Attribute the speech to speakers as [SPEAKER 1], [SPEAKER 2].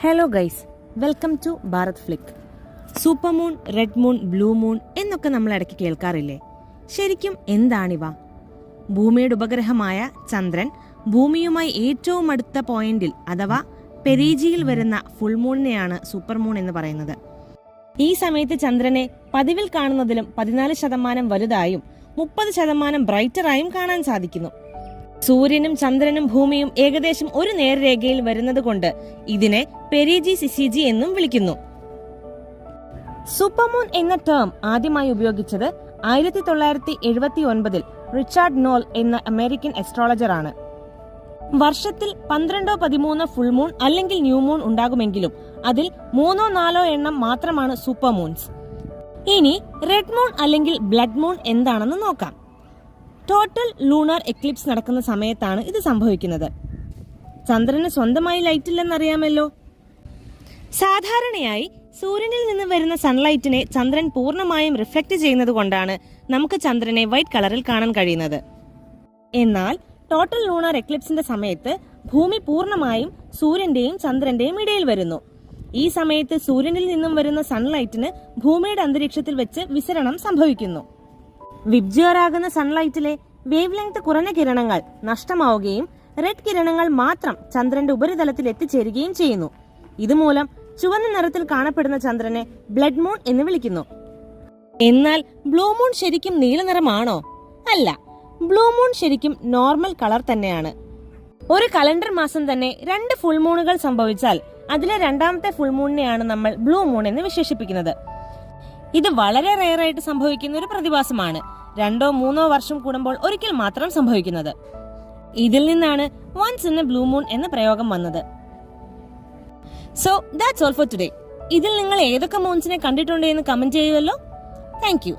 [SPEAKER 1] Hello guys, welcome to Bharat flick. Super moon, red moon, blue moon എന്നൊക്കെ നമ്മൾ ഇടയ്ക്ക് കേൾക്കാറില്ലേ? ശരിക്കും എന്താണിവ? ഭൂമിയുടെ ഉപഗ്രഹമായ ചന്ദ്രൻ ഭൂമിയുമായി ഏറ്റവും അടുത്ത പോയിന്റിൽ അഥവാ പെരീജിയിൽ വരുന്ന ഫുൾ മൂണിനെയാണ് സൂപ്പർ മൂൺ എന്ന് പറയുന്നത്. ഈ സമയത്ത് ചന്ദ്രനെ പതിവിൽ കാണുന്നതിലും 14% വലുതായും 30% ബ്രൈറ്ററായും കാണാൻ സാധിക്കുന്നു. സൂര്യനും ചന്ദ്രനും ഭൂമിയും ഏകദേശം ഒരു നേർരേഖയിൽ വരുന്നത് കൊണ്ട് ഇതിനെ പെരീജി സിസിജി എന്നും വിളിക്കുന്നു. സൂപ്പർമൂൺ എന്ന ടേം ആദ്യമായി ഉപയോഗിച്ചത് 1979 റിച്ചാർഡ് നോൾ എന്ന അമേരിക്കൻ അസ്ട്രോളജർ ആണ്. വർഷത്തിൽ 12-13 ഫുൾ മൂൺ അല്ലെങ്കിൽ ന്യൂ മൂൺ ഉണ്ടാകുമെങ്കിലും അതിൽ 3-4 എണ്ണം മാത്രമാണ് സൂപ്പർ മൂൺസ്. ഇനി റെഡ് മൂൺ അല്ലെങ്കിൽ ബ്ലഡ് മൂൺ എന്താണെന്ന് നോക്കാം. ടോട്ടൽ ലൂണാർ എക്ലിപ്സ് നടക്കുന്ന സമയത്താണ് ഇത് സംഭവിക്കുന്നത്. ചന്ദ്രന് സ്വന്തമായി ലൈറ്റ് ഇല്ലെന്നറിയാമല്ലോ. സാധാരണയായി സൂര്യനിൽ നിന്ന് വരുന്ന സൺലൈറ്റിനെ ചന്ദ്രൻ പൂർണ്ണമായും റിഫ്ലക്ട് ചെയ്യുന്നത് കൊണ്ടാണ് നമുക്ക് ചന്ദ്രനെ വൈറ്റ് കളറിൽ കാണാൻ കഴിയുന്നത്. എന്നാൽ ടോട്ടൽ ലൂണാർ എക്ലിപ്സിന്റെ സമയത്ത് ഭൂമി പൂർണ്ണമായും സൂര്യന്റെയും ചന്ദ്രന്റെയും ഇടയിൽ വരുന്നു. ഈ സമയത്ത് സൂര്യനിൽ നിന്നും വരുന്ന സൺലൈറ്റിന് ഭൂമിയുടെ അന്തരീക്ഷത്തിൽ വെച്ച് വിസരണം സംഭവിക്കുന്നു. വിബ്ജിയറാകുന്ന സൺലൈറ്റിലെ വേവ് ലെങ്ത് കുറഞ്ഞ കിരണങ്ങൾ നഷ്ടമാവുകയും റെഡ് കിരണങ്ങൾ മാത്രം ചന്ദ്രന്റെ ഉപരിതലത്തിൽ എത്തിച്ചേരുകയും ചെയ്യുന്നു. ഇതുമൂലം ചുവന്ന നിറത്തിൽ കാണപ്പെടുന്ന ചന്ദ്രനെ ബ്ലഡ് മൂൺ എന്ന് വിളിക്കുന്നു. എന്നാൽ ബ്ലൂ മൂൺ ശരിക്കും നീല നിറമാണോ? അല്ല, ബ്ലൂ മൂൺ ശരിക്കും നോർമൽ കളർ തന്നെയാണ്. ഒരു കലണ്ടർ മാസം തന്നെ 2 ഫുൾ മൂണുകൾ സംഭവിച്ചാൽ അതിലെ രണ്ടാമത്തെ ഫുൾ മൂണിനെയാണ് നമ്മൾ ബ്ലൂ മൂൺ എന്ന് വിശേഷിപ്പിക്കുന്നത്. ഇത് വളരെ റെയറായിട്ട് സംഭവിക്കുന്ന ഒരു പ്രതിഭാസമാണ്. 2-3 വർഷം കൂടുമ്പോൾ ഒരിക്കൽ മാത്രം സംഭവിക്കുന്നത്. ഇതിൽ നിന്നാണ് once in a blue moon എന്ന പ്രയോഗം വന്നത്. So that's all for today. ഇതിൽ നിങ്ങൾ ഏതൊക്കെ മൂൺസിനെ കണ്ടിട്ടുണ്ട് എന്ന് കമന്റ് ചെയ്യുമല്ലോ. Thank U.